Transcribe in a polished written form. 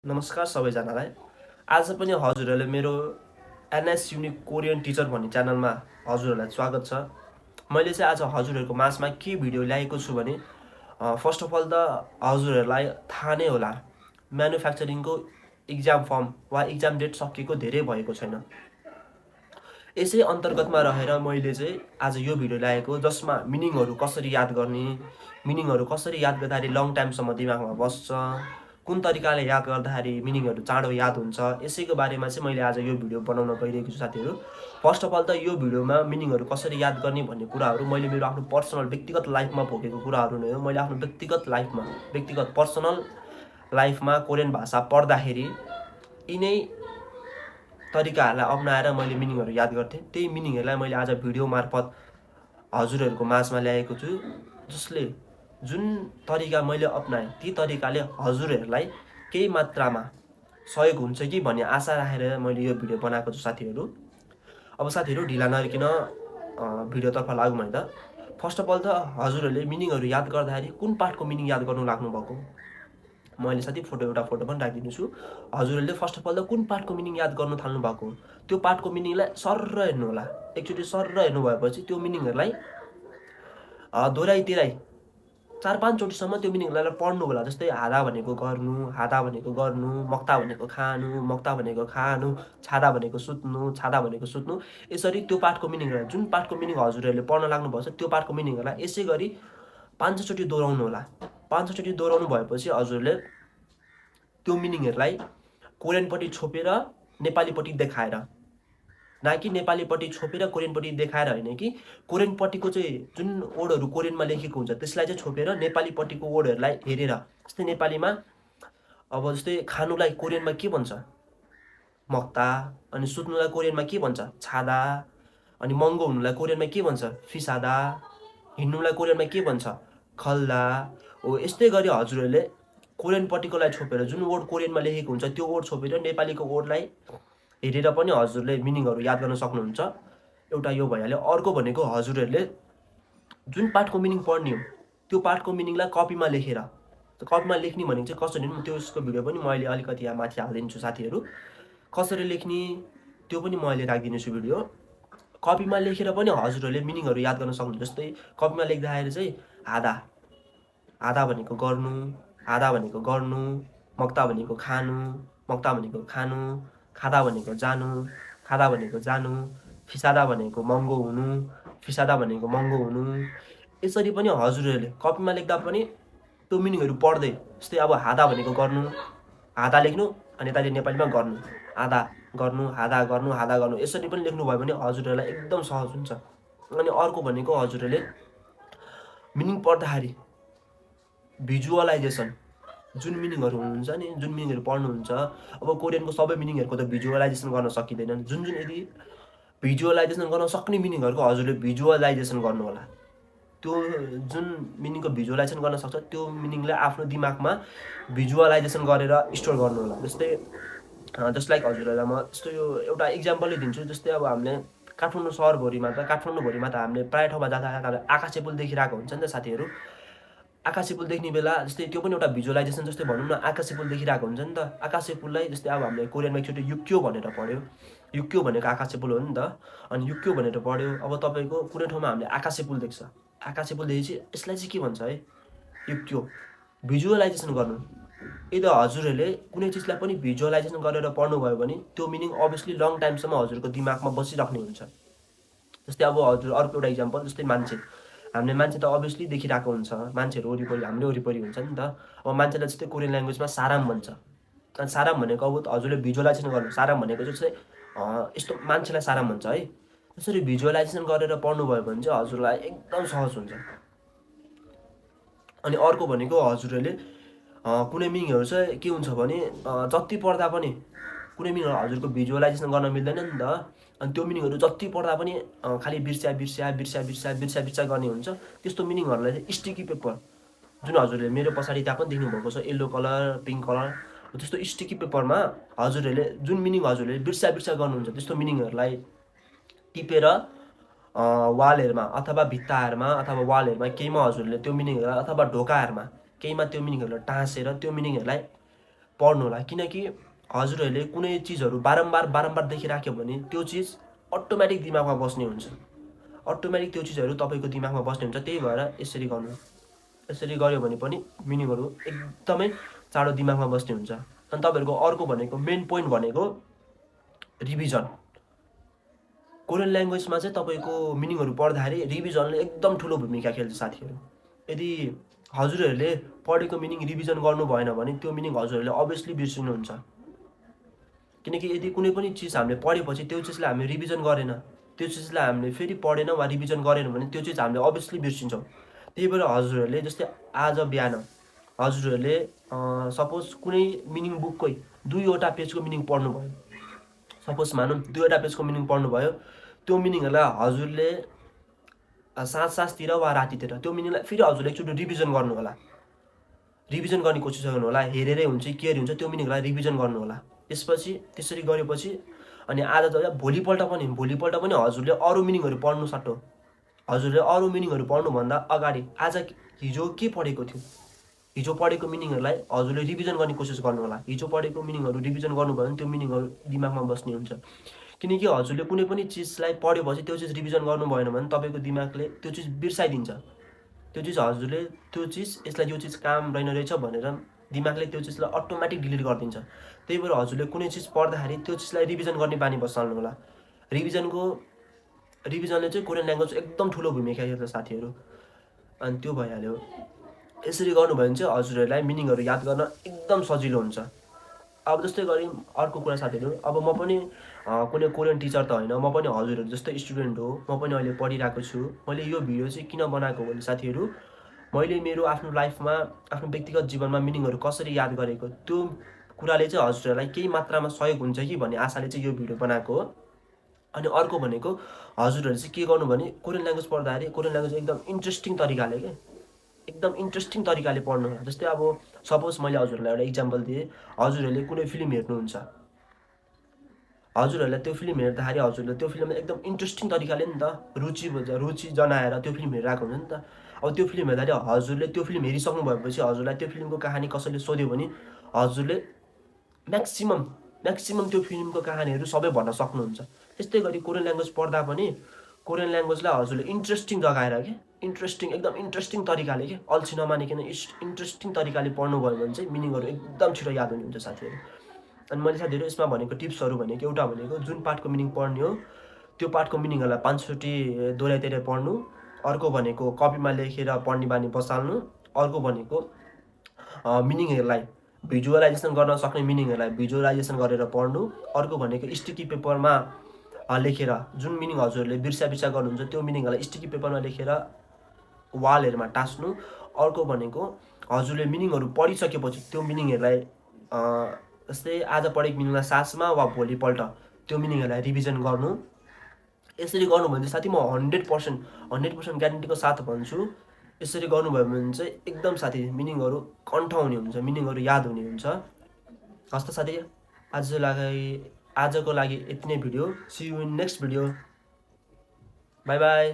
नमस्कार सबैजनालाई। आज पनि हजुरहरूले मेरो एनएस युनिक कोरियन टिचर भन्ने च्यानलमा हजुरहरूलाई स्वागत छ। मैले चाहिँ आज हजुरहरूको माझमा के भिडियो ल्याएको छु भने फर्स्ट अफ अल त हजुरहरूलाई थाहा नै होला, म्यानुफ्याक्चरिङको इक्जाम फर्म वा इक्जाम डेट सकिएको धेरै भएको छैन। यसै अन्तर्गतमा रहेर मैले चाहिँ आज यो भिडियो ल्याएको, जसमा मिनिङहरू कसरी याद गर्ने, मिनिङहरू कसरी याद गर्दाखेरि लङ टाइमसम्म दिमागमा बस्छ, कुन तरिकाले याद गर्दाखेरि मिनिङहरू चाँडो याद हुन्छ, यसैको बारेमा चाहिँ मैले आज यो भिडियो बनाउन गइरहेको छु साथीहरू। फर्स्ट अफ अल त यो भिडियोमा मिनिङहरू कसरी याद गर्ने भन्ने कुराहरू मैले मेरो आफ्नो पर्सनल व्यक्तिगत लाइफमा भोगेको कुराहरू नै हो। मैले आफ्नो व्यक्तिगत पर्सनल लाइफमा कोरियन भाषा पढ्दाखेरि यिनै तरिकाहरूलाई अपनाएर मैले मिनिङहरू याद गर्थेँ। त्यही मिनिङहरूलाई मैले आज भिडियो मार्फत हजुरहरूको माझमा ल्याएको छु, जसले जुन तरिका मैले अपनाएँ ती तरिकाले हजुरहरूलाई केही मात्रामा सहयोग हुन्छ कि भन्ने आशा राखेर मैले यो भिडियो बनाएको छु साथीहरू। अब साथीहरू ढिला नगरिकन भिडियोतर्फ लागौँ है त। फर्स्ट अफ अल त हजुरहरूले मिनिङहरू याद गर्दाखेरि कुन पार्टको मिनिङ याद गर्नु लाग्नुभएको, मैले साथी एउटा फोटो पनि राखिदिनु छु। हजुरहरूले फर्स्ट अफ अल त कुन पार्टको मिनिङ याद गर्नु थाल्नु भएको, त्यो पार्टको मिनिङलाई सर्र हेर्नु होला। एकचोटि सर्र हेर्नु भएपछि त्यो मिनिङहरूलाई दोहोऱ्याइ तेह्राइ 4-5 चोटिसम्म त्यो मिनिङहरूलाई पढ्नु होला। जस्तै हादा भनेको गर्नु, हादा भनेको गर्नु, मक्ता भनेको खानु, मक्ता भनेको खानु, छादा भनेको सुत्नु, छादा भनेको सुत्नु। यसरी त्यो पार्टको मिनिङहरूलाई, जुन पार्टको मिनिङ हजुरहरूले पढ्न लाग्नुभएको छ त्यो पार्टको मिनिङहरूलाई यसै गरी 5 चोटि दोहोऱ्याउनु होला। 5 चोटि दोहोऱ्याउनु भएपछि हजुरहरूले त्यो मिनिङहरूलाई कोरियनपट्टि छोपेर नेपालीपट्टि देखाएर, न कि नेपालीपट्टि छोपेर कोरियनपट्टि देखाएर होइन, कि कोरियनपट्टिको चाहिँ जुन वर्डहरू कोरियनमा लेखेको हुन्छ त्यसलाई चाहिँ छोपेर नेपालीपट्टिको वर्डहरूलाई हेरेर। जस्तै नेपालीमा अब जस्तै खानुलाई कोरियनमा के भन्छ, मक्ता, अनि सुत्नुलाई कोरियनमा के भन्छ, छादा, अनि महँगो हुनुलाई कोरियनमा के भन्छ, फिसादा, हिँड्नुलाई कोरियनमा के भन्छ, खल्दा हो। यस्तै गरी हजुरहरूले कोरियनपट्टिकोलाई छोपेर जुन वर्ड कोरियनमा लेखेको हुन्छ त्यो वर्ड छोपेर नेपालीको वर्डलाई हेरेर पनि हजुरले मिनिङहरू याद गर्न सक्नुहुन्छ। एउटा यो भइहाल्यो। अर्को भनेको हजुरहरूले जुन पार्टको मिनिङ पढ्ने हो त्यो पार्टको मिनिङलाई कपीमा लेखेर, कपीमा लेख्ने भनेको चाहिँ कसरी, त्यसको भिडियो पनि मैले अलिकति यहाँ माथि हालिदिन्छु साथीहरू। कसरी लेख्ने त्यो पनि मैले राखिदिन्छु भिडियो। कपीमा लेखेर पनि हजुरहरूले मिनिङहरू याद गर्न सक्नुहुन्छ। जस्तै कपीमा लेख्दाखेरि चाहिँ हादा, हादा भनेको गर्नु, हादा भनेको गर्नु, मक्ता भनेको खानु, मक्ता भनेको खानु, खादा भनेको जानु, खादा भनेको जानु, फिसादा भनेको महँगो हुनु, फिसादा भनेको महँगो हुनु। यसरी पनि हजुरहरूले कपीमा लेख्दा पनि त्यो मिनिङहरू पढ्दै, जस्तै अब हादा भनेको गर्नु, हादा लेख्नु, अनि यताले नेपालीमा गर्नु, हादा गर्नु, हादा गर्नु, हादा गर्नु। यसरी पनि लेख्नुभयो भने हजुरहरूलाई एकदम सहज हुन्छ। अनि अर्को भनेको हजुरहरूले मिनिङ पढ्दाखेरि भिजुअलाइजेसन, जुन मिनिङहरू हुनुहुन्छ नि, जुन मिनिङहरू पढ्नुहुन्छ, अब कोरियनको सबै मिनिङहरूको त भिजुअलाइजेसन गर्न सकिँदैन। जुन यदि भिजुअलाइजेसन गर्न सक्ने मिनिङहरूको हजुरले भिजुअलाइजेसन गर्नु होला। त्यो जुन मिनिङको भिजुअलाइजेसन गर्न सक्छ त्यो मिनिङलाई आफ्नो दिमागमा भिजुअलाइजेसन गरेर स्टोर गर्नु होला। जस्तै जस्ट लाइक हजुरहरूलाई म यस्तो यो एउटा इक्जाम्पलै दिन्छु। जस्तै अब हामीले काठमाडौँ सहरभरिमा त हामीले प्राय ठाउँमा जाँदा आकाशे पुल देखिरहेको हुन्छ नि त साथीहरू। आकाशे पुल देख्ने बेला जस्तै त्यो पनि एउटा भिजुअलाइजेसन जस्तै भनौँ न, आकाशे पुल देखिरहेको हुन्छ नि त। आकाशे पुललाई जस्तै अब हामीले कोरियनमा एकचोटि युक्यो भनेर पढ्यो, युक्यो भनेको आकाशे पुल हो नि त। अनि युक्यो भनेर पढ्यो। अब तपाईँको कुनै ठाउँमा हामीले आकाशे पुल देख्छ, आकाशे पुल देखेपछि यसलाई चाहिँ के भन्छ है, युक्यो। भिजुअलाइजेसन गर्नु। यदि हजुरहरूले कुनै चिजलाई पनि भिजुअलाइजेसन गरेर पढ्नुभयो भने त्यो मिनिङ अभियसली लङ टाइमसम्म हजुरको दिमागमा बसिराख्ने हुन्छ। जस्तै अब हजुर अर्को एउटा इक्जाम्पल, जस्तै मान्छे, हामीले मान्छे त अभियसली देखिरहेको हुन्छ, मान्छेहरू वरिपरि हामीले वरिपरि हुन्छ नि त। अब मान्छेलाई जस्तै कोरियन ल्याङ्ग्वेजमा साराम भन्छ। अनि साराम भनेको अब हजुरले भिजुअलाइजेसन गर्नु, साराम भनेको चाहिँ यस्तो मान्छेलाई साराम भन्छ है। त्यसरी भिजुअलाइजेसन गरेर पढ्नुभयो भने चाहिँ हजुरलाई एकदम सहज हुन्छ। अनि अर्को भनेको हजुरहरूले कुनै मिनिङहरू चाहिँ के हुन्छ भने जति पढ्दा पनि कुनै मिनिङहरू हजुरको भिजुअलाइजेसन गर्न मिल्दैन नि त। अनि त्यो मिनिङहरू जति पढ्दा पनि खालि बिर्स्या गर्ने हुन्छ। त्यस्तो मिनिङहरूलाई चाहिँ स्टिकी पेपर, जुन हजुरले मेरो पछाडि त्यहाँ पनि देख्नुभएको छ येल्लो कलर, पिङ्क कलर, त्यस्तो स्टिकी पेपरमा हजुरहरूले जुन मिनिङ हजुरले बिर्स्या गर्नुहुन्छ त्यस्तो मिनिङहरूलाई टिपेर वालहरूमा अथवा भित्ताहरूमा अथवा वालहरूमा केहीमा हजुरले त्यो मिनिङहरूलाई, अथवा ढोकाहरूमा केहीमा त्यो मिनिङहरूलाई टाँसेर त्यो मिनिङहरूलाई पढ्नु होला, किनकि हजुरहरूले कुनै चिजहरू बारम्बार देखिराख्यो भने त्यो चिज अटोमेटिक दिमागमा बस्ने हुन्छ, अटोमेटिक त्यो चिजहरू तपाईँको दिमागमा बस्ने हुन्छ। त्यही भएर यसरी गर्नु, यसरी गऱ्यो भने पनि मिनिङहरू एकदमै चाँडो दिमागमा बस्ने हुन्छ। अनि तपाईँहरूको अर्को भनेको मेन पोइन्ट भनेको रिभिजन। कोरियन ल्याङ्ग्वेजमा चाहिँ तपाईँको मिनिङहरू पढ्दाखेरि रिभिजनले एकदम ठुलो भूमिका खेल्छ साथीहरू। यदि हजुरहरूले पढेको मिनिङ रिभिजन गर्नु भएन भने त्यो मिनिङ हजुरहरूले अभियसली बिर्सिनुहुन्छ, किनकि यदि कुनै पनि चिज हामीले पढेपछि त्यो चिजलाई हामीले रिभिजन गरेन, त्यो चिजलाई हामीले फेरि पढेन वा रिभिजन गरेन भने त्यो चिज हामीले अभियसली बिर्सिन्छौँ। त्यही भएर हजुरहरूले जस्तै आज बिहान हजुरहरूले सपोज कुनै मिनिङ बुककै 2वटा पेजको मिनिङ पढ्नुभयो, सपोज मानौँ 2वटा पेजको मिनिङ पढ्नुभयो, त्यो मिनिङहरूलाई हजुरले साँझतिर वा रातितिर त्यो मिनिङलाई फेरि हजुरले एकचोटि रिभिजन गर्नु होला, रिभिजन गर्ने कोसिस गर्नु होला। हेरेरै हुन्छ के हुन्छ त्यो मिनिङलाई रिभिजन गर्नु होला। त्यसपछि त्यसरी गरेपछि अनि आज त भोलिपल्ट पनि हजुरले अरू मिनिङहरू पढ्नु सट्टो हजुरले अरू मिनिङहरू पढ्नुभन्दा अगाडि आज हिजो के पढेको थियो, हिजो पढेको मिनिङहरूलाई हजुरले रिभिजन गर्ने कोसिस गर्नु होला। हिजो पढेको मिनिङहरू रिभिजन गर्नुभयो भने त्यो मिनिङहरू दिमागमा बस्ने हुन्छ, किनकि हजुरले कुनै पनि चिजलाई पढेपछि त्यो चिज रिभिजन गर्नु भएन भने तपाईँको दिमागले त्यो चिज बिर्साइदिन्छ। त्यो चिज हजुरले त्यो चिज यसलाई यो चिज काम रहेन रहेछ भनेर दिमागले त्यो चिजलाई अटोमेटिक डिलिट गरिदिन्छ। त्यही भएर हजुरले कुनै चिज पढ्दाखेरि त्यो चिजलाई रिभिजन गर्ने बानी बसाल्नु होला। रिभिजनले चाहिँ कोरियन ल्याङ्ग्वेज एकदम ठुलो भूमिका खेल्छ साथीहरू। अनि त्यो भइहाल्यो। यसरी गर्नुभयो भने चाहिँ हजुरहरूलाई मिनिङहरू याद गर्न एकदम सजिलो हुन्छ। अब जस्तै गरी अर्को कुरा साथीहरू, अब म पनि कुनै कोरियन टिचर त होइन, म पनि हजुरहरू जस्तै स्टुडेन्ट हो, म पनि अहिले पढिरहेको छु। मैले यो भिडियो चाहिँ किन बनाएको भने साथीहरू, मैले मेरो आफ्नो लाइफमा आफ्नो व्यक्तिगत जीवनमा मिनिङहरू कसरी याद गरेको त्यो कुराले चाहिँ हजुरहरूलाई केही मात्रामा सहयोग हुन्छ कि भन्ने आशाले चाहिँ यो भिडियो बनाएको हो। अनि अर्को भनेको हजुरहरूले चाहिँ के गर्नु भने कोरियन ल्याङ्ग्वेज पढ्दाखेरि कोरियन ल्याङ्ग्वेज एकदम इन्ट्रेस्टिङ तरिकाले पढ्नु होला। जस्तै अब सपोज मैले हजुरहरूलाई एउटा इक्जाम्पल दिएँ, हजुरहरूले कुनै फिल्म हेर्नुहुन्छ, हजुरहरूलाई त्यो फिल्म हेर्दाखेरि हजुरले त्यो फिल्ममा एकदम इन्ट्रेस्टिङ तरिकाले नि त रुचि जनाएर त्यो फिल्म हेरिरहेको हुन्छ नि त। अब त्यो फिल्म हेर्दाखेरि हजुरले त्यो फिल्म हेरिसक्नु भएपछि हजुरलाई त्यो फिल्मको कहानी कसैले सोध्यो भने हजुरले म्याक्सिमम त्यो फिल्मको कहानीहरू सबै भन्न सक्नुहुन्छ। त्यस्तै गरी कोरियन ल्याङ्ग्वेज पढ्दा पनि कोरियन ल्याङ्ग्वेजलाई हजुरले इन्ट्रेस्टिङ जगाएर एकदम इन्ट्रेस्टिङ तरिकाले अल्छी नमानिकन इन्ट्रेस्टिङ तरिकाले पढ्नुभयो भने चाहिँ मिनिङहरू एकदम छिटो याद हुने हुन्छ साथीहरू। अनि मैले साथीहरू यसमा भनेको टिप्सहरू भनेको एउटा भनेको जुन पार्टको मिनिङ पढ्ने हो त्यो पार्टको मिनिङहरूलाई 5चोटि दोहोऱ्याइ पढ्नु, अर्को भनेको कपीमा लेखेर पढ्ने बानी बसाल्नु, अर्को भनेको मिनिङहरूलाई भिजुअलाइजेसन गर्न सक्ने मिनिङहरूलाई भिजुअलाइजेसन गरेर पढ्नु, अर्को भनेको स्टिकी पेपरमा लेखेर जुन मिनिङ हजुरहरूले बिर्सा गर्नुहुन्छ त्यो मिनिङहरूलाई स्टिकी पेपरमा लेखेर वालहरूमा टाँस्नु, अर्को भनेको हजुरले मिनिङहरू पढिसकेपछि त्यो मिनिङहरूलाई जस्तै आज पढेको मिनिङलाई साँझमा वा भोलिपल्ट त्यो मिनिङहरूलाई रिभिजन गर्नु। यसरी गर्नुभयो भने साथी म 100% ग्यारेन्टीको साथ भन्छु, यसरी गर्नुभयो भने चाहिँ एकदम साथी मिनिङहरू कन्ठ हुने हुन्छ, मिनिङहरू याद हुने हुन्छ। हस् त साथी, आजको लागि यति नै video. See you in next video. Bye by.